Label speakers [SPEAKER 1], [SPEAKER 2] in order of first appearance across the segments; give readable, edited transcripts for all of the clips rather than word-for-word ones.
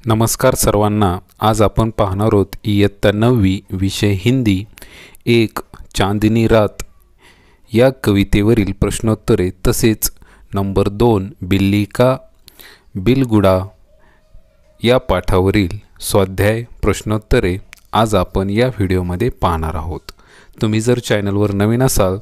[SPEAKER 1] नमस्कार सर्वांना। आज आपण पाहणार आहोत इयत्ता 9वी विषय हिंदी एक चांदनी रात या कवितेवरील प्रश्नोत्तरे तसेच नंबर 2 बिल्ली का बिलगुडा या पाठावरील स्वाध्याय प्रश्नोत्तरे आज आपण या व्हिडिओमध्ये पाहणार आहोत। तुम्ही जर चॅनलवर नवीन असाल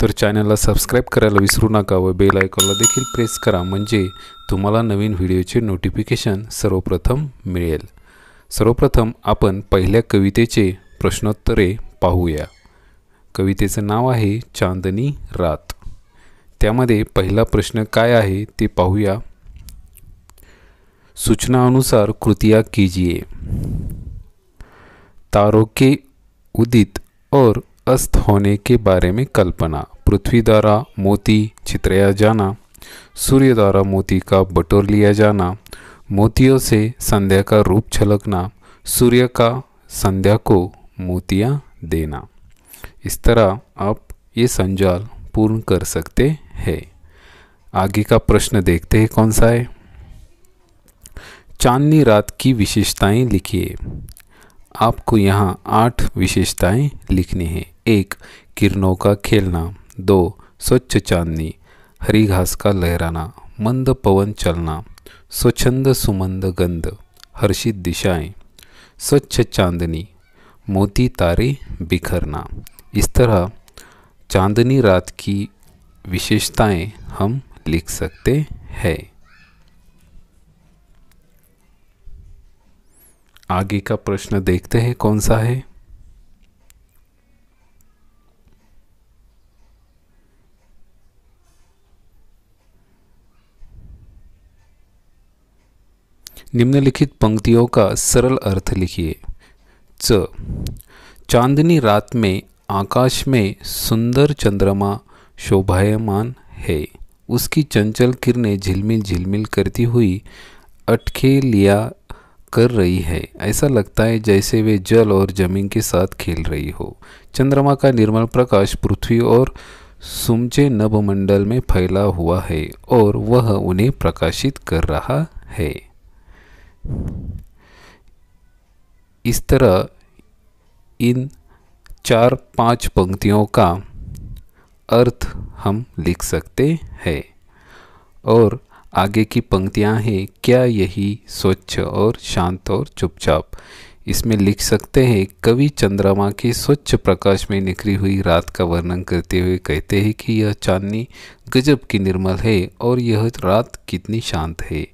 [SPEAKER 1] तर चॅनलला सबस्क्राइब करायला विसरू नका व बेल आयकॉनला देखील प्रेस करा, म्हणजे तुम्हाला नवीन व्हिडिओचे नोटिफिकेशन सर्वप्रथम मिळेल। सर्वप्रथम आपण पहिल्या कवितेचे प्रश्नोत्तरे पाहूया। कवितेचं नाव आहे चांदनी रात। त्यामध्ये पहिला प्रश्न काय आहे ते पाहूया। सूचना अनुसार कृतियाँ कीजिए। तारों के उदित और अस्त होने के बारे में कल्पना। पृथ्वी द्वारा मोती छितराया जाना, सूर्य द्वारा मोती का बटोर लिया जाना, मोतियों से संध्या का रूप छलकना, सूर्य का संध्या को मोतियां देना। इस तरह आप ये संजाल पूर्ण कर सकते हैं। आगे का प्रश्न देखते हैं कौन सा है। चांदनी रात की विशेषताएं लिखिए। आपको यहाँ 8 विशेषताएं लिखनी है। 1 किरणों का खेलना, 2 स्वच्छ चांदनी, हरी घास का लहराना, मंद पवन चलना, स्वच्छंद सुमंद गंध, हर्षित दिशाएं, स्वच्छ चांदनी, मोती तारे बिखरना। इस तरह चांदनी रात की विशेषताएं हम लिख सकते हैं। आगे का प्रश्न देखते हैं कौन सा है। निम्नलिखित पंक्तियों का सरल अर्थ लिखिए। च चांदनी रात में आकाश में सुंदर चंद्रमा शोभायमान है। उसकी चंचल किरणें झिलमिल झिलमिल करती हुई अटखे लिया कर रही है। ऐसा लगता है जैसे वे जल और जमीन के साथ खेल रही हो। चंद्रमा का निर्मल प्रकाश पृथ्वी और समूचे नभमंडल में फैला हुआ है और वह उन्हें प्रकाशित कर रहा है। इस तरह इन 4-5 पंक्तियों का अर्थ हम लिख सकते हैं। और आगे की पंक्तियां हैं, क्या यही स्वच्छ और शांत और चुपचाप। इसमें लिख सकते हैं, कवि चंद्रमा के स्वच्छ प्रकाश में निखरी हुई रात का वर्णन करते हुए कहते हैं कि यह चांदनी गजब की निर्मल है और यह रात कितनी शांत है,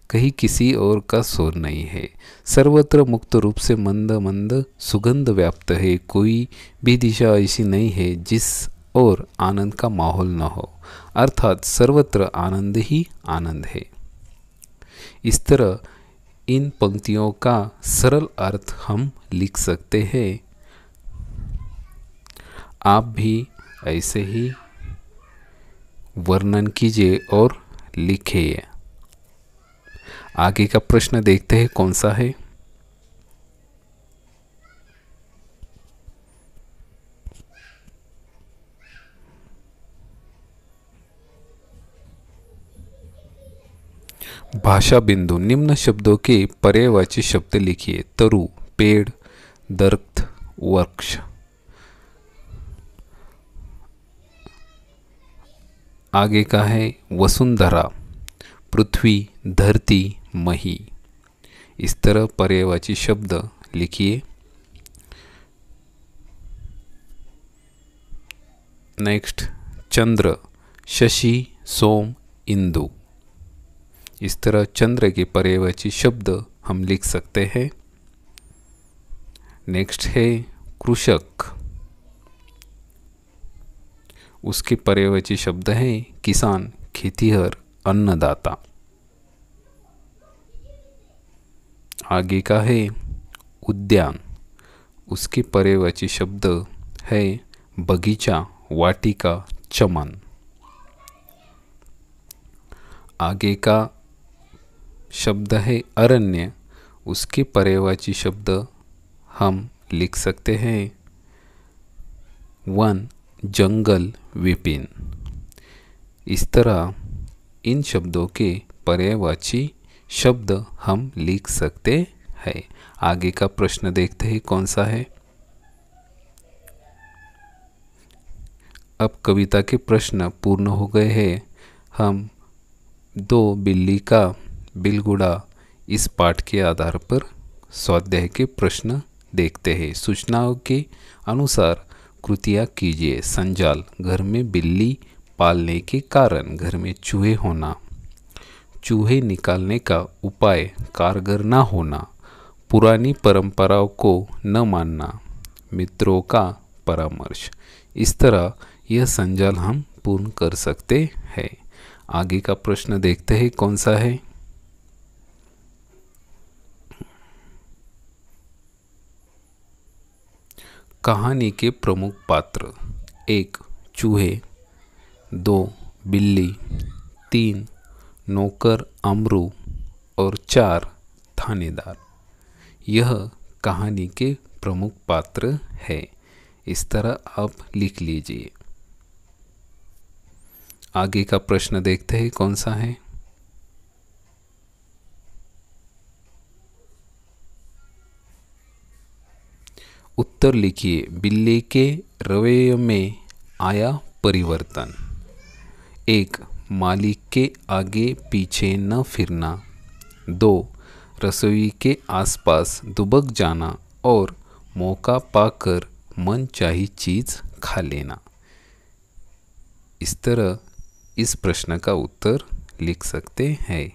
[SPEAKER 1] कहीं किसी और का शोर नहीं है। सर्वत्र मुक्त रूप से मंद मंद सुगंध व्याप्त है। कोई भी दिशा ऐसी नहीं है जिस और आनंद का माहौल न हो, अर्थात सर्वत्र आनंद ही आनंद है। इस तरह इन पंक्तियों का सरल अर्थ हम लिख सकते हैं। आप भी ऐसे ही वर्णन कीजिए और लिखिए। आगे का प्रश्न देखते हैं कौन सा है। भाषा बिंदु। निम्न शब्दों के पर्यायवाची शब्द लिखिए। तरु पेड़, दरख्त वृक्ष। आगे का है वसुंधरा, पृथ्वी धरती मही। इस तरह पर्यायवाची शब्द लिखिए। नेक्स्ट चंद्र, शशि सोम इंदु। इस तरह चंद्र के पर्यायवाची शब्द हम लिख सकते हैं। नेक्स्ट है कृषक, उसके पर्यायवाची शब्द हैं किसान, खेतीहर, अन्नदाता। आगे का है उद्यान, उसके पर्यायवाची शब्द है बगीचा, वाटिका, चमन। आगे का शब्द है अरण्य, उसके पर्यायवाची शब्द हम लिख सकते हैं वन, जंगल, विपिन। इस तरह इन शब्दों के पर्यायवाची शब्द हम लिख सकते हैं। आगे का प्रश्न देखते हैं कौन सा है। अब कविता के प्रश्न पूर्ण हो गए हैं। हम दो बिल्ली का बिलगुड़ा इस पाठ के आधार पर स्वाध्याय के प्रश्न देखते हैं। सूचनाओं के अनुसार कृतियाँ कीजिए। संजाल, घर में बिल्ली पालने के कारण, घर में चूहे होना, चूहे निकालने का उपाय कारगर न होना, पुरानी परंपराओं को न मानना, मित्रों का परामर्श। इस तरह यह संजाल हम पूर्ण कर सकते हैं। आगे का प्रश्न देखते हैं कौन सा है। कहानी के प्रमुख पात्र। 1 चूहे, 2 बिल्ली, 3 नौकर अमरू और 4 थानेदार। यह कहानी के प्रमुख पात्र है। इस तरह आप लिख लीजिए। आगे का प्रश्न देखते हैं कौन सा है। उत्तर लिखिए। बिल्ली के रवैये में आया परिवर्तन। 1 मालिक के आगे पीछे न फिरना, 2 रसोई के आसपास दुबक जाना और मौका पाकर मनचाही चीज़ खा लेना। इस तरह इस प्रश्न का उत्तर लिख सकते हैं।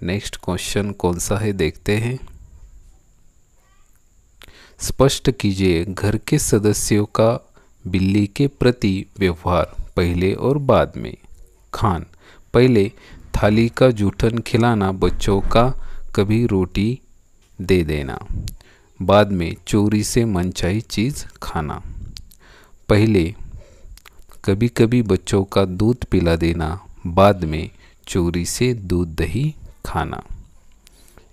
[SPEAKER 1] नेक्स्ट क्वेश्चन कौन सा है देखते हैं। स्पष्ट कीजिए घर के सदस्यों का बिल्ली के प्रति व्यवहार पहले और बाद में। खान, पहले थाली का जूठन खिलाना, बच्चों का कभी रोटी दे देना, बाद में चोरी से मनचाही चीज़ खाना। पहले कभी कभी बच्चों का दूध पिला देना, बाद में चोरी से दूध दही खाना।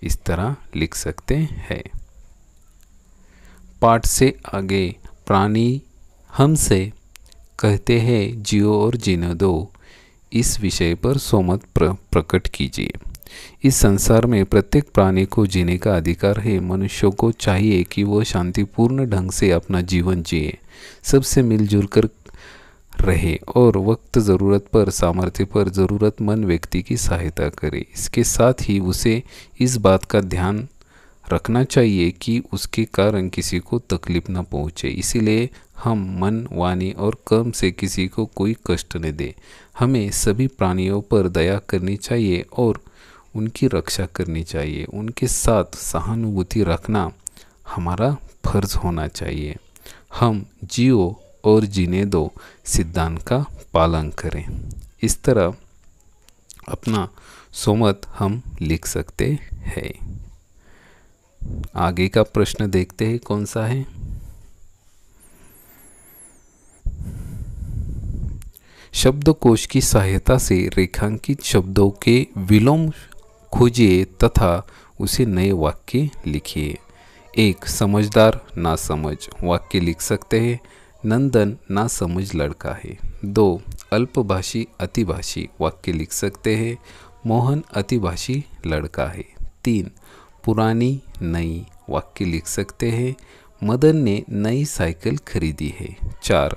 [SPEAKER 1] इस तरह लिख सकते हैं। पाठ से आगे प्राणी हमसे कहते हैं जियो और जीने दो, इस विषय पर सोमत प्रकट कीजिए। इस संसार में प्रत्येक प्राणी को जीने का अधिकार है। मनुष्यों को चाहिए कि वो शांतिपूर्ण ढंग से अपना जीवन जिए, सबसे मिलजुल कर रहे और वक्त ज़रूरत पर, सामर्थ्य पर ज़रूरतमंद व्यक्ति की सहायता करे। इसके साथ ही उसे इस बात का ध्यान रखना चाहिए कि उसके कारण किसी को तकलीफ न पहुँचे। इसीलिए हम मन, वाणी और कर्म से किसी को कोई कष्ट न दे। हमें सभी प्राणियों पर दया करनी चाहिए और उनकी रक्षा करनी चाहिए। उनके साथ सहानुभूति रखना हमारा फर्ज होना चाहिए। हम जियो और जीने दो सिद्धांत का पालन करें। इस तरह अपना सोमत हम लिख सकते हैं। आगे का प्रश्न देखते हैं कौन सा है। शब्दकोश की सहायता से रेखांकित शब्दों के विलोम खोजिए तथा उसे नए वाक्य लिखिए। 1 समझदार नासमझ, वाक्य लिख सकते हैं। नंदन नासमझ लड़का है। 2 अल्पभाषी अतिभाषी, वाक्य लिख सकते हैं। मोहन अतिभाषी लड़का है। 3 पुरानी नई, वाक्य लिख सकते हैं। मदन ने नई साइकिल खरीदी है। 4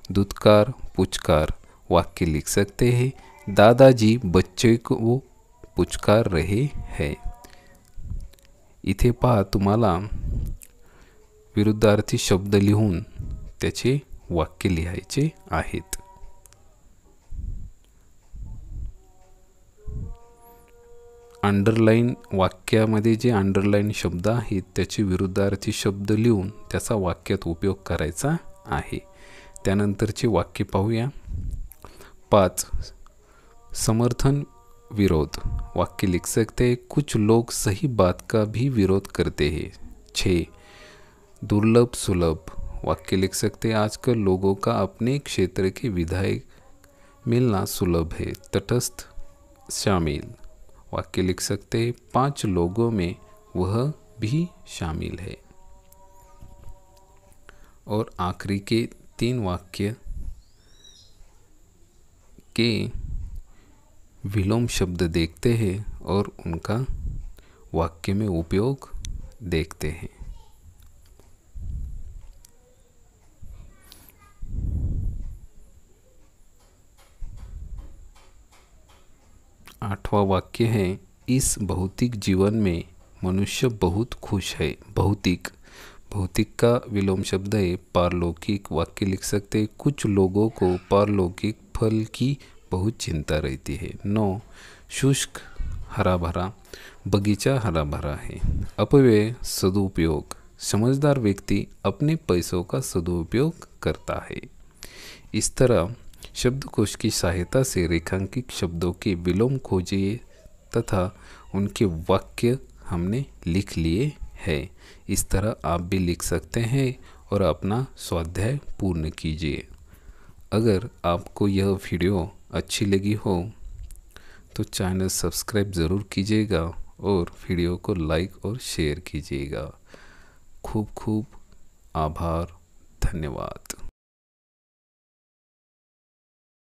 [SPEAKER 1] दुत्कार पुचकार, वाक्य लिख सकते हैं। दादाजी बच्चे को पुचकार रहे हैं। इथे पहा, तुम्हाला विरुद्धार्थी शब्द लिहून त्याचे वाक्य लिहायचे आहेत। अंडरलाईन वाक्यामध्ये जे अंडरलाईन शब्द आहेत त्याचे विरुद्धार्थी शब्द लिहून त्याचा वाक्यात उपयोग करायचा आहे। त्यानंतरचे वाक्य पाहूया। 5 समर्थन विरोध, वाक्य लिख सकते हैं। कुछ लोग सही बात का भी विरोध करते हैं। 6 दुर्लभ सुलभ, वाक्य लिख सकते हैं। आजकल लोगों का अपने क्षेत्र के विधायक मिलना सुलभ है। तटस्थ शामिल, वाक्य लिख सकते हैं। 5 लोगों में वह भी शामिल है। और आखिरी के 3 वाक्य के विलोम शब्द देखते हैं और उनका वाक्य में उपयोग देखते हैं। 8वां वाक्य है, इस भौतिक जीवन में मनुष्य बहुत खुश है। भौतिक का विलोम शब्द है पारलौकिक। वाक्य लिख सकते हैं, कुछ लोगों को पारलौकिक फल की बहुत चिंता रहती है। 9, शुष्क हरा भरा, बगीचा हरा भरा है। अपव्यय सदुपयोग, समझदार व्यक्ति अपने पैसों का सदुपयोग करता है। इस तरह शब्दकोश की सहायता से रेखांकित शब्दों के विलोम खोजिए तथा उनके वाक्य हमने लिख लिए हैं। इस तरह आप भी लिख सकते हैं और अपना स्वाध्याय पूर्ण कीजिए। अगर आपको यह वीडियो अच्छी लगी हो तो चैनल सब्सक्राइब ज़रूर कीजिएगा और वीडियो को लाइक और शेयर कीजिएगा। खूब खूब आभार, धन्यवाद।